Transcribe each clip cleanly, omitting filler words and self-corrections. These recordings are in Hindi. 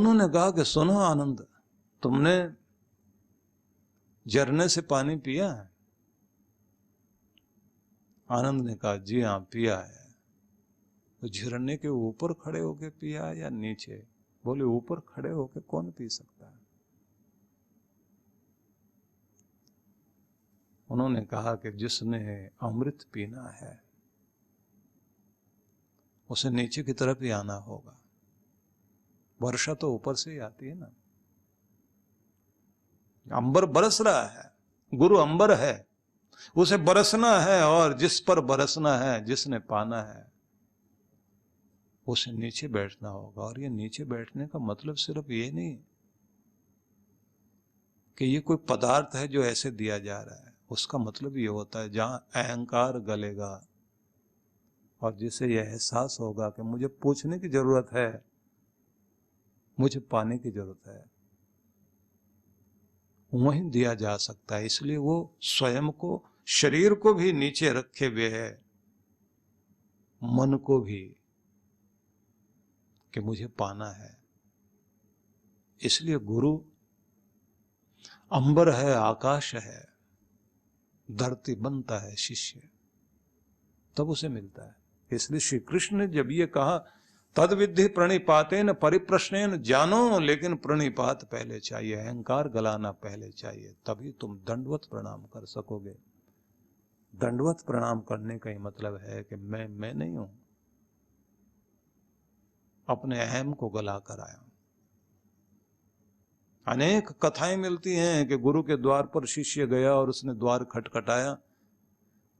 उन्होंने कहा कि सुनो आनंद, तुमने झरने से पानी पिया है? आनंद ने कहा जी हाँ पिया है। तो झरने के ऊपर खड़े होके पिया या नीचे? बोले ऊपर खड़े होके कौन पी सकता है? उन्होंने कहा कि जिसने अमृत पीना है उसे नीचे की तरफ ही आना होगा। वर्षा तो ऊपर से ही आती है ना। अंबर बरस रहा है, गुरु अंबर है, उसे बरसना है, और जिस पर बरसना है, जिसने पाना है, उसे नीचे बैठना होगा। और ये नीचे बैठने का मतलब सिर्फ ये नहीं कि ये कोई पदार्थ है जो ऐसे दिया जा रहा है। उसका मतलब ये होता है जहां अहंकार गलेगा और जिसे यह एहसास होगा कि मुझे पूछने की जरूरत है, मुझे पाने की जरूरत है, वहीं दिया जा सकता है। इसलिए वो स्वयं को, शरीर को भी नीचे रखे हुए है, मन को भी, कि मुझे पाना है। इसलिए गुरु अंबर है, आकाश है, धरती बनता है शिष्य, तब उसे मिलता है। इसलिए श्री कृष्ण ने जब ये कहा तद विद्धि प्रणिपातेन परिप्रश्नेन जानो, लेकिन प्रणिपात पहले चाहिए, अहंकार गलाना पहले चाहिए, तभी तुम दंडवत प्रणाम कर सकोगे। दंडवत प्रणाम करने का ही मतलब है कि मैं नहीं हूं, अपने अहम को गला कर आया हूं। अनेक कथाएं मिलती हैं कि गुरु के द्वार पर शिष्य गया और उसने द्वार खटखटाया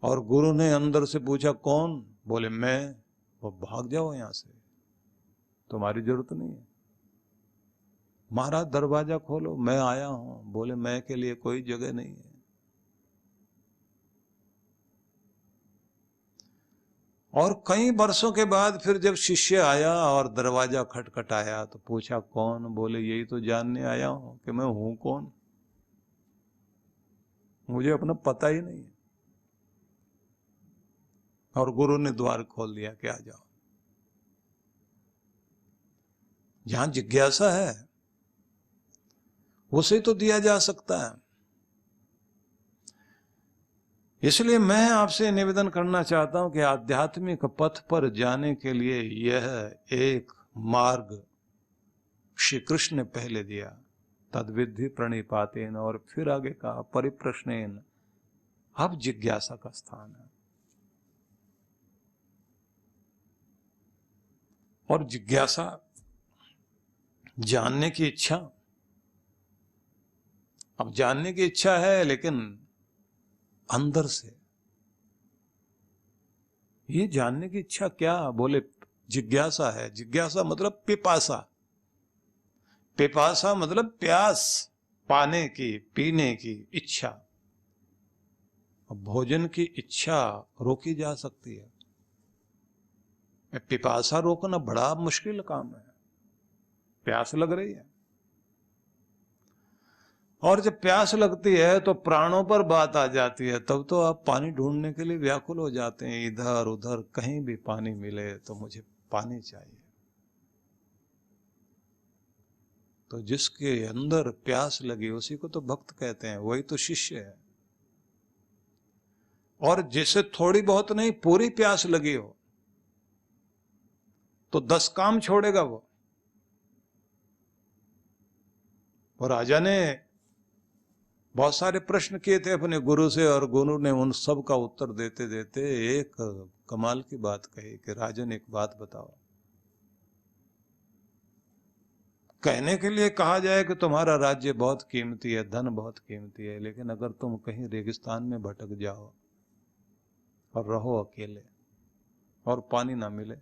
और गुरु ने अंदर से पूछा कौन? बोले मैं। वो भाग जाओ यहां से, तुम्हारी जरूरत नहीं है। महाराज दरवाजा खोलो, मैं आया हूं। बोले मैं के लिए कोई जगह नहीं है। और कई वर्षों के बाद फिर जब शिष्य आया और दरवाजा खटखटाया तो पूछा कौन? बोले यही तो जानने आया हूं कि मैं हूं कौन, मुझे अपना पता ही नहीं है। और गुरु ने द्वार खोल दिया कि आ जाओ। जहां जिज्ञासा है उसे तो दिया जा सकता है। इसलिए मैं आपसे निवेदन करना चाहता हूं कि आध्यात्मिक पथ पर जाने के लिए यह एक मार्ग श्री कृष्ण ने पहले दिया, तद्विद्धि प्रणिपातेन, और फिर आगे कहा परिप्रश्नेन। अब जिज्ञासा का स्थान है। और जिज्ञासा जानने की इच्छा, अब जानने की इच्छा है लेकिन अंदर से। ये जानने की इच्छा क्या? बोले जिज्ञासा है। जिज्ञासा मतलब पिपासा। पिपासा मतलब प्यास, पाने की, पीने की इच्छा। भोजन की इच्छा रोकी जा सकती है, पिपासा रोकना बड़ा मुश्किल काम है। प्यास लग रही है, और जब प्यास लगती है तो प्राणों पर बात आ जाती है। तब तो आप पानी ढूंढने के लिए व्याकुल हो जाते हैं, इधर उधर कहीं भी पानी मिले तो मुझे पानी चाहिए। तो जिसके अंदर प्यास लगी उसी को तो भक्त कहते हैं, वही तो शिष्य है। और जिसे थोड़ी बहुत नहीं पूरी प्यास लगी हो तो 10 काम छोड़ेगा वो। और राजा ने बहुत सारे प्रश्न किए थे अपने गुरु से, और गुरु ने उन सब का उत्तर देते देते एक कमाल की बात कही कि राजन एक बात बताओ। कहने के लिए कहा जाए कि तुम्हारा राज्य बहुत कीमती है, धन बहुत कीमती है, लेकिन अगर तुम कहीं रेगिस्तान में भटक जाओ और रहो अकेले और पानी ना मिले,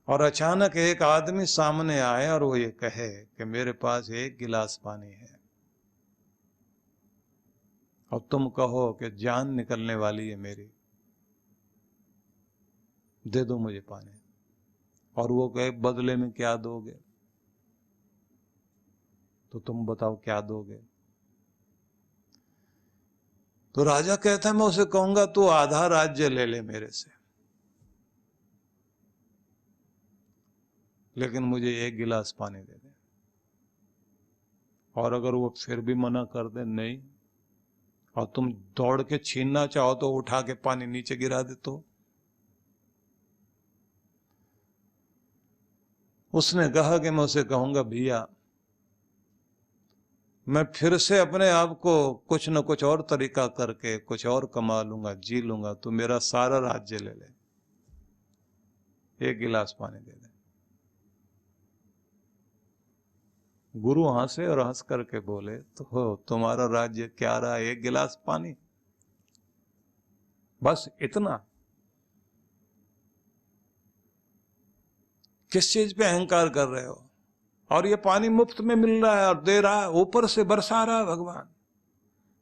और अचानक एक आदमी सामने आए और वो ये कहे कि मेरे पास 1 गिलास पानी है, और तुम कहो कि जान निकलने वाली है मेरी, दे दो मुझे पानी, और वो कहे बदले में क्या दोगे? तो तुम बताओ क्या दोगे? तो राजा कहता है मैं उसे कहूंगा तू आधा राज्य ले ले मेरे से, लेकिन मुझे 1 गिलास पानी दे दे। और अगर वो फिर भी मना कर दे नहीं, और तुम दौड़ के छीनना चाहो तो उठा के पानी नीचे गिरा दे, तो उसने कहा कि मैं उसे कहूंगा भैया मैं फिर से अपने आप को कुछ न कुछ और तरीका करके कुछ और कमा लूंगा, जी लूंगा, तो मेरा सारा राज्य ले ले, 1 गिलास पानी दे दे। गुरु हंसे और हंस करके बोले, तो तुम्हारा राज्य क्या रहा, 1 गिलास पानी, बस इतना। किस चीज पे अहंकार कर रहे हो? और ये पानी मुफ्त में मिल रहा है और दे रहा है, ऊपर से बरसा रहा है भगवान।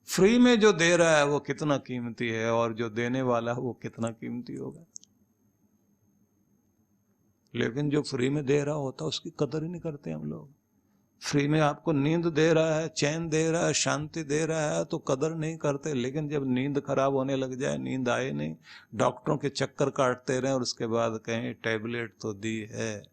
फ्री में जो दे रहा है वो कितना कीमती है, और जो देने वाला है वो कितना कीमती होगा। लेकिन जो फ्री में दे रहा होता है उसकी कदर ही नहीं करते हम लोग। फ्री में आपको नींद दे रहा है, चैन दे रहा है, शांति दे रहा है, तो कदर नहीं करते। लेकिन जब नींद खराब होने लग जाए, नींद आए नहीं, डॉक्टरों के चक्कर काटते रहे और उसके बाद कहें टैबलेट तो दी है,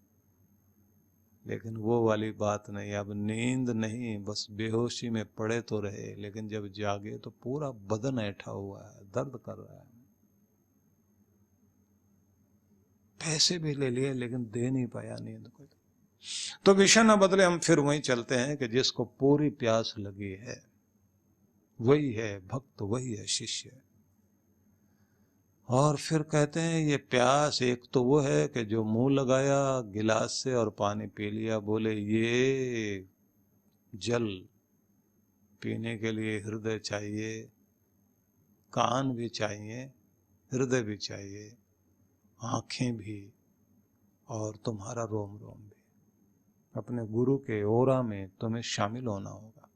लेकिन वो वाली बात नहीं। अब नींद नहीं, बस बेहोशी में पड़े तो रहे, लेकिन जब जागे तो पूरा बदन ऐठा हुआ है, दर्द कर रहा है। पैसे भी ले लिए लेकिन दे नहीं पाया नींद को। तो विषय न बदले, हम फिर वहीं चलते हैं कि जिसको पूरी प्यास लगी है वही है भक्त, वही है शिष्य। और फिर कहते हैं ये प्यास एक तो वो है कि जो मुंह लगाया गिलास से और पानी पी लिया, बोले ये जल पीने के लिए हृदय चाहिए, कान भी चाहिए, हृदय भी चाहिए, आंखें भी, और तुम्हारा रोम रोम भी। अपने गुरु के ओरा में तुम्हें शामिल होना होगा।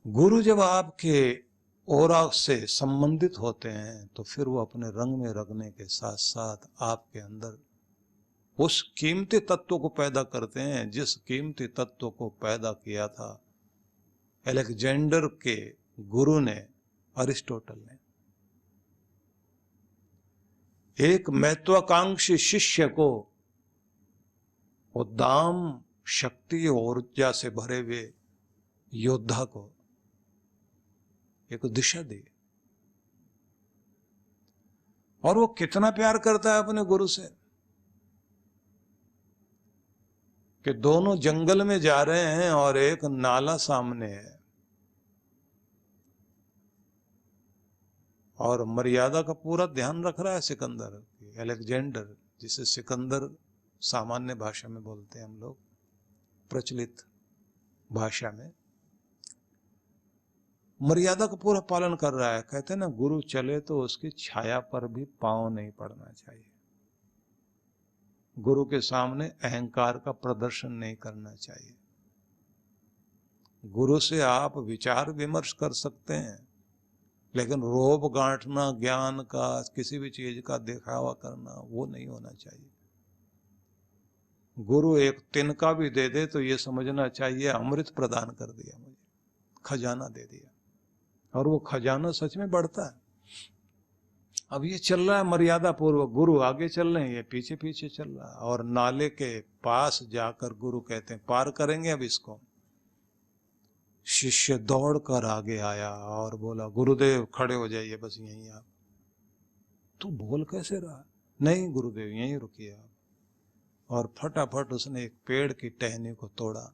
गुरु जब आपके ओरा से संबंधित होते हैं तो फिर वो अपने रंग में रंगने के साथ साथ आपके अंदर उस कीमती तत्व को पैदा करते हैं जिस कीमती तत्व को पैदा किया था अलेक्जेंडर के गुरु ने, अरिस्टोटल ने। एक महत्वाकांक्षी शिष्य को उद्दाम शक्ति और ऊर्जा से भरे हुए योद्धा को एक दिशा दी। और वो कितना प्यार करता है अपने गुरु से कि दोनों जंगल में जा रहे हैं और एक नाला सामने है, और मर्यादा का पूरा ध्यान रख रहा है सिकंदर, अलेक्जेंडर, जिसे सिकंदर सामान्य भाषा में बोलते हैं हम लोग, प्रचलित भाषा में। मर्यादा का पूरा पालन कर रहा है। कहते हैं ना, गुरु चले तो उसकी छाया पर भी पांव नहीं पड़ना चाहिए। गुरु के सामने अहंकार का प्रदर्शन नहीं करना चाहिए। गुरु से आप विचार विमर्श कर सकते हैं, लेकिन रोब गांठना, ज्ञान का, किसी भी चीज का दिखावा करना, वो नहीं होना चाहिए। गुरु एक तिनका भी दे दे तो ये समझना चाहिए अमृत प्रदान कर दिया मुझे, खजाना दे दिया, और वो खजाना सच में बढ़ता है। अब ये चल रहा है मर्यादा पूर्वक, गुरु आगे चल रहे हैं, ये पीछे पीछे चल रहा है। और नाले के पास जाकर गुरु कहते हैं पार करेंगे अब इसको। शिष्य दौड़कर आगे आया और बोला, गुरुदेव खड़े हो जाइए, बस यहीं आप। तू बोल कैसे रहा? नहीं गुरुदेव यहीं रुकिए आप। और फटाफट उसने एक पेड़ की टहनी को तोड़ा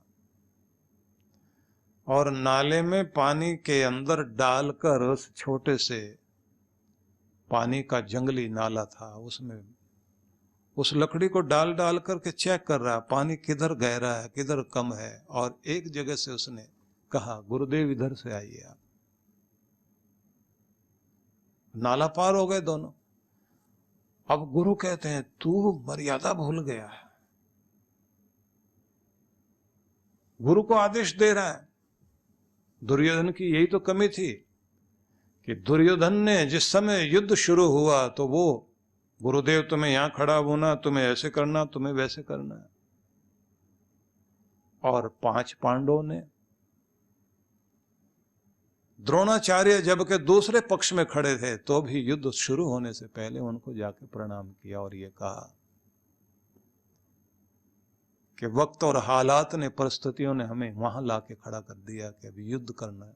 और नाले में पानी के अंदर डालकर, उस छोटे से पानी का जंगली नाला था, उसमें उस लकड़ी को डाल डाल करके चेक कर रहा है पानी किधर गहरा है, किधर कम है। और एक जगह से उसने कहा, गुरुदेव इधर से आइए आप। नाला पार हो गए दोनों। अब गुरु कहते हैं, तू मर्यादा भूल गया है। गुरु को आदेश दे रहा है। दुर्योधन की यही तो कमी थी कि दुर्योधन ने जिस समय युद्ध शुरू हुआ तो वो, गुरुदेव तुम्हें यहां खड़ा होना, तुम्हें ऐसे करना, तुम्हें वैसे करना है। और 5 पांडवों ने, द्रोणाचार्य जबकि दूसरे पक्ष में खड़े थे, तो भी युद्ध शुरू होने से पहले उनको जाके प्रणाम किया और ये कहा कि वक्त और हालात ने, परिस्थितियों ने हमें वहां लाके खड़ा कर दिया कि अभी युद्ध करना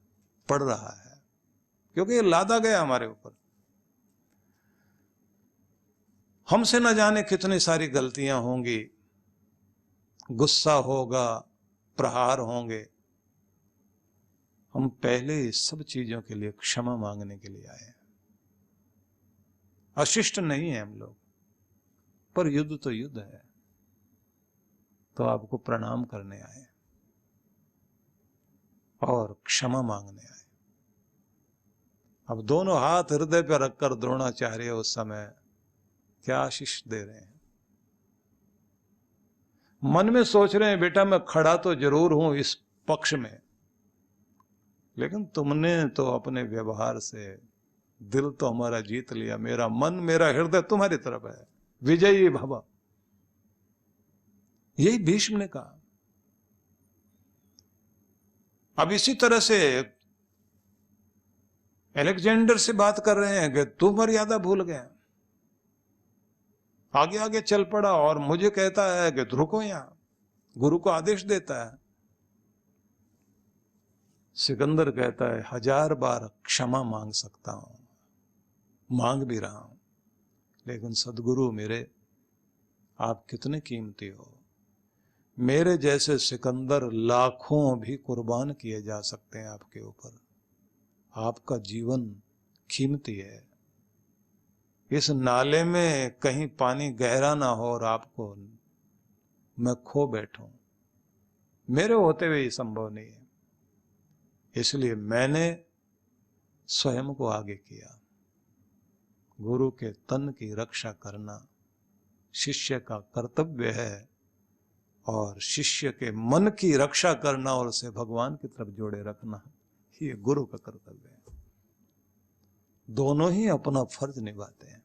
पड़ रहा है, क्योंकि ये लादा गया हमारे ऊपर। हमसे न जाने कितनी सारी गलतियां होंगी, गुस्सा होगा, प्रहार होंगे। हम पहले इस सब चीजों के लिए क्षमा मांगने के लिए आए हैं। अशिष्ट नहीं है हम लोग, पर युद्ध तो युद्ध है, तो आपको प्रणाम करने आए और क्षमा मांगने आए। अब दोनों हाथ हृदय पर रखकर द्रोणाचार्य उस समय क्या आशीष दे रहे हैं। मन में सोच रहे हैं बेटा मैं खड़ा तो जरूर हूं इस पक्ष में, लेकिन तुमने तो अपने व्यवहार से दिल तो हमारा जीत लिया, मेरा मन मेरा हृदय तुम्हारी तरफ है, विजयी भव। यही भीष्म ने कहा। अब इसी तरह से अलेक्जेंडर से बात कर रहे हैं कि तू मर्यादा भूल गया, आगे आगे चल पड़ा और मुझे कहता है कि रुको, यहां गुरु को आदेश देता है। सिकंदर कहता है 1000 बार क्षमा मांग सकता हूं, मांग भी रहा हूं, लेकिन सदगुरु मेरे, आप कितने कीमती हो। मेरे जैसे सिकंदर लाखों भी कुर्बान किए जा सकते हैं आपके ऊपर। आपका जीवन कीमती है। इस नाले में कहीं पानी गहरा ना हो और आपको मैं खो बैठूं, मेरे होते हुए ये संभव नहीं है। इसलिए मैंने स्वयं को आगे किया। गुरु के तन की रक्षा करना शिष्य का कर्तव्य है, और शिष्य के मन की रक्षा करना और उसे भगवान की तरफ जोड़े रखना ये गुरु का कर्तव्य है। दोनों ही अपना फर्ज निभाते हैं।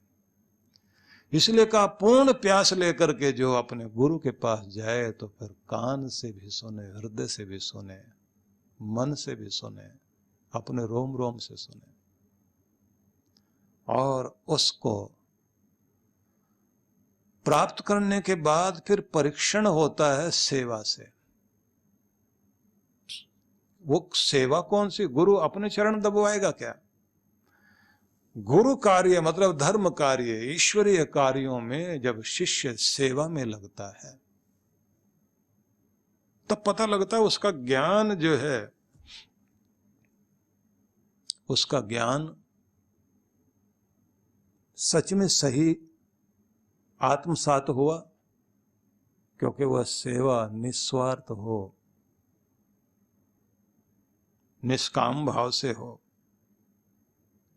इसलिए कहा पूर्ण प्यास लेकर के जो अपने गुरु के पास जाए तो फिर कान से भी सुने, हृदय से भी सुने, मन से भी सुने, अपने रोम रोम से सुने, और उसको प्राप्त करने के बाद फिर परीक्षण होता है सेवा से। वो सेवा कौन सी? गुरु अपने चरण दबवाएगा क्या? गुरु कार्य मतलब धर्म कार्य, ईश्वरीय कार्यों में जब शिष्य सेवा में लगता है तब पता लगता है उसका ज्ञान जो है, उसका ज्ञान सच में सही आत्मसात हुआ, क्योंकि वह सेवा निस्वार्थ हो, निष्काम भाव से हो,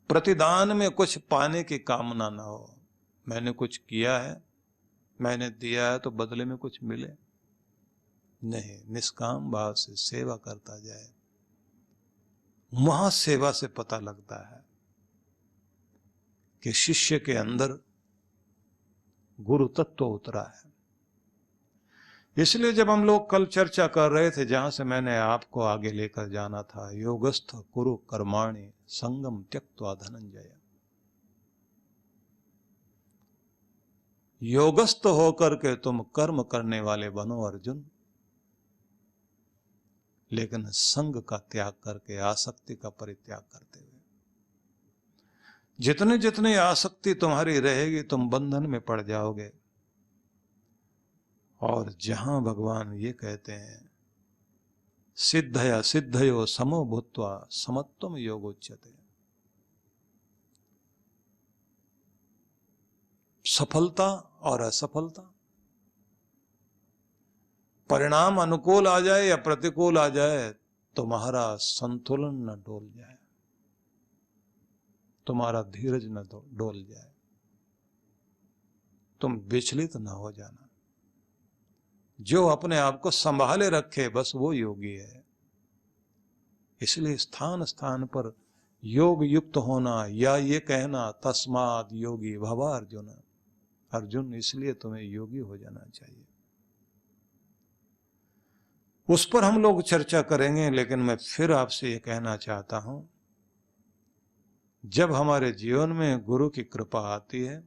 प्रतिदान में कुछ पाने की कामना ना हो। मैंने कुछ किया है, मैंने दिया है तो बदले में कुछ मिले, नहीं, निष्काम भाव से सेवा करता जाए। वहां सेवा से पता लगता है कि शिष्य के अंदर गुरु तत्व उतरा है। इसलिए जब हम लोग कल चर्चा कर रहे थे, जहां से मैंने आपको आगे लेकर जाना था, योगस्थ कुरु कर्माणि संगम त्यक्त्वा धनंजय। योगस्थ होकर के तुम कर्म करने वाले बनो अर्जुन, लेकिन संग का त्याग करके, आसक्ति का परित्याग करते हुए। जितने जितने आसक्ति तुम्हारी रहेगी तुम बंधन में पड़ जाओगे। और जहां भगवान ये कहते हैं सिद्धया सिद्धयो समो भूत्वा समत्वम योगोच्यते, सफलता और असफलता, परिणाम अनुकूल आ जाए या प्रतिकूल आ जाए, तुम्हारा संतुलन न डोल जाए, तुम्हारा धीरज न डोल जाए, तुम विचलित न हो जाना। जो अपने आप को संभाले रखे बस वो योगी है। इसलिए स्थान स्थान पर योग युक्त होना, या ये कहना तस्माद योगी भव अर्जुन, अर्जुन इसलिए तुम्हें योगी हो जाना चाहिए। उस पर हम लोग चर्चा करेंगे, लेकिन मैं फिर आपसे ये कहना चाहता हूं, जब हमारे जीवन में गुरु की कृपा आती है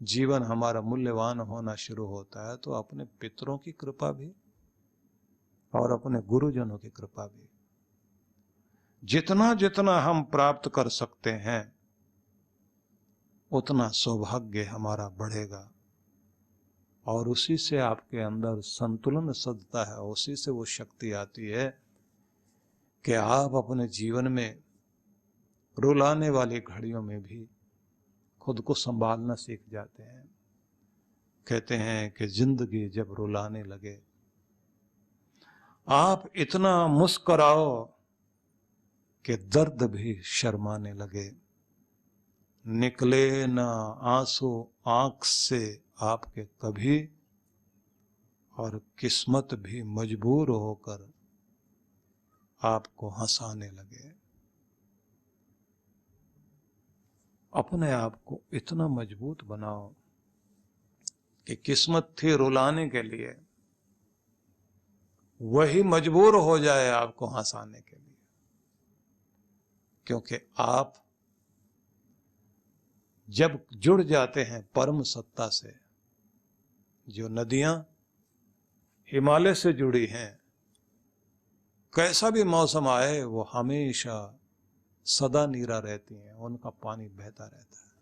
जीवन हमारा मूल्यवान होना शुरू होता है तो अपने पितरों की कृपा भी और अपने गुरुजनों की कृपा भी, जितना जितना हम प्राप्त कर सकते हैं उतना सौभाग्य हमारा बढ़ेगा और उसी से आपके अंदर संतुलन सधता है, उसी से वो शक्ति आती है कि आप अपने जीवन में रुलाने वाली घड़ियों में भी खुद को संभालना सीख जाते हैं। कहते हैं कि जिंदगी जब रुलाने लगे, आप इतना मुस्कुराओ कि दर्द भी शर्माने लगे, निकले ना आंसू आंख से आपके कभी और किस्मत भी मजबूर होकर आपको हंसाने लगे। अपने आप को इतना मजबूत बनाओ कि किस्मत थी रुलाने के लिए, वही मजबूर हो जाए आपको हंसाने के लिए, क्योंकि आप जब जुड़ जाते हैं परम सत्ता से, जो नदियां हिमालय से जुड़ी हैं, कैसा भी मौसम आए वो हमेशा सदा नीरा रहती हैं, उनका पानी बहता रहता है,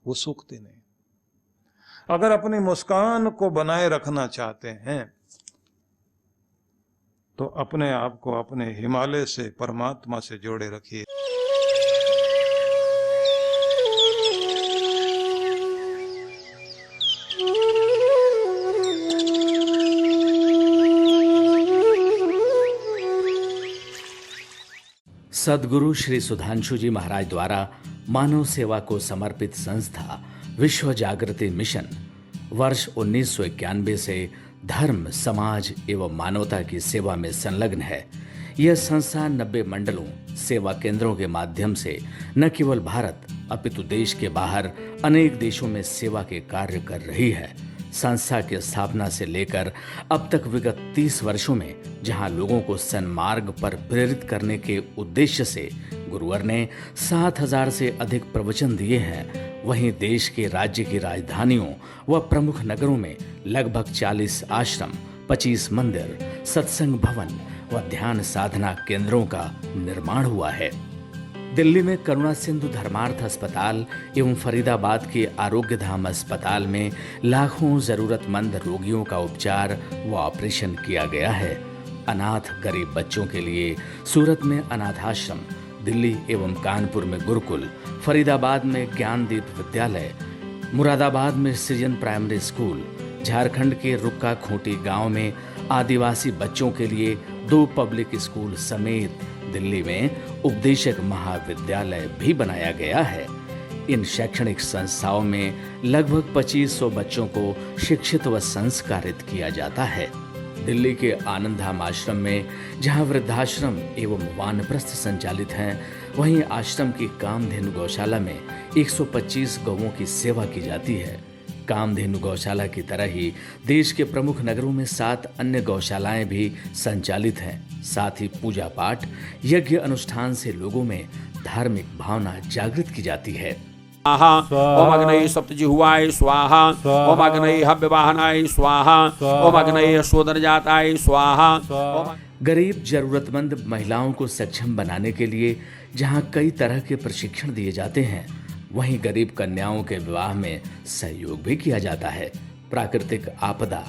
वो सूखती नहीं। अगर अपनी मुस्कान को बनाए रखना चाहते हैं तो अपने आप को अपने हिमालय से, परमात्मा से जोड़े रखिए। सद्गुरु श्री सुधांशु जी महाराज द्वारा मानव सेवा को समर्पित संस्था विश्व जागृति मिशन वर्ष 1991 से धर्म, समाज एवं मानवता की सेवा में संलग्न है। यह संस्था 90 मंडलों, सेवा केंद्रों के माध्यम से न केवल भारत अपितु देश के बाहर अनेक देशों में सेवा के कार्य कर रही है। संस्था की स्थापना से लेकर अब तक विगत 30 वर्षों में जहां लोगों को सन्मार्ग पर प्रेरित करने के उद्देश्य से गुरुवर ने 7000 से अधिक प्रवचन दिए हैं, वहीं देश के राज्य की राजधानियों व प्रमुख नगरों में लगभग 40 आश्रम, 25 मंदिर, सत्संग भवन व ध्यान साधना केंद्रों का निर्माण हुआ है। दिल्ली में करुणा सिंधु धर्मार्थ अस्पताल एवं फरीदाबाद के आरोग्य धाम अस्पताल में लाखों जरूरतमंद रोगियों का उपचार व ऑपरेशन किया गया है। अनाथ गरीब बच्चों के लिए सूरत में अनाथाश्रम, दिल्ली एवं कानपुर में गुरुकुल, फरीदाबाद में ज्ञानदीप विद्यालय, मुरादाबाद में सृजन प्राइमरी स्कूल, झारखंड के रुक्का खूंटी गांव में आदिवासी बच्चों के लिए 2 पब्लिक स्कूल समेत दिल्ली में उपदेशक महाविद्यालय भी बनाया गया है। इन शैक्षणिक संस्थाओं में लगभग 2500 बच्चों को शिक्षित व संस्कारित किया जाता है। दिल्ली के आनंदधाम आश्रम में जहां वृद्धाश्रम एवं वानप्रस्थ संचालित हैं, वहीं आश्रम की कामधेनु गौशाला में 125 गौओं की सेवा की जाती है। कामधेनु गौशाला की तरह ही देश के प्रमुख नगरों में 7 अन्य गौशालाएं भी संचालित हैं। साथ ही पूजा पाठ, यज्ञ अनुष्ठान से लोगों में धार्मिक भावना जागृत की जाती है। ओम अग्नये सप्तजिह्वाय स्वाहा, ओम अग्नये हव्यवाहनाय स्वाहा, ओम अग्नये शोधनजाताय स्वाहा। गरीब जरूरतमंद महिलाओं को सक्षम बनाने के लिए जहां कई तरह के प्रशिक्षण दिए जाते हैं, वहीं गरीब कन्याओं के विवाह में सहयोग भी किया जाता है। प्राकृतिक आपदा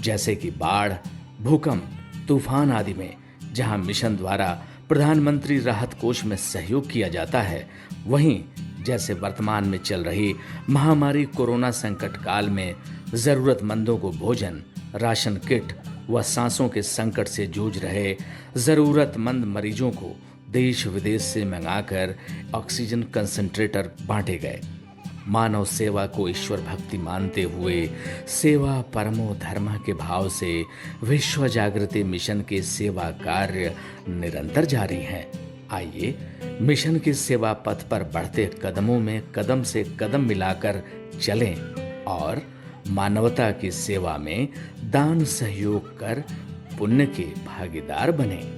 जैसे कि बाढ़, भूकंप, तूफान आदि में जहां मिशन द्वारा प्रधानमंत्री राहत कोष में सहयोग किया जाता है, वहीं जैसे वर्तमान में चल रही महामारी कोरोना संकट काल में जरूरतमंदों को भोजन, राशन किट व सांसों के संकट से जूझ रहे जरूरतमंद मरीजों को देश विदेश से मंगाकर ऑक्सीजन कंसंट्रेटर बांटे गए। मानव सेवा को ईश्वर भक्ति मानते हुए सेवा परमो धर्म के भाव से विश्व जागृति मिशन के सेवा कार्य निरंतर जारी हैं। आइए मिशन के सेवा पथ पर बढ़ते कदमों में कदम से कदम मिलाकर चलें और मानवता की सेवा में दान सहयोग कर पुण्य के भागीदार बनें।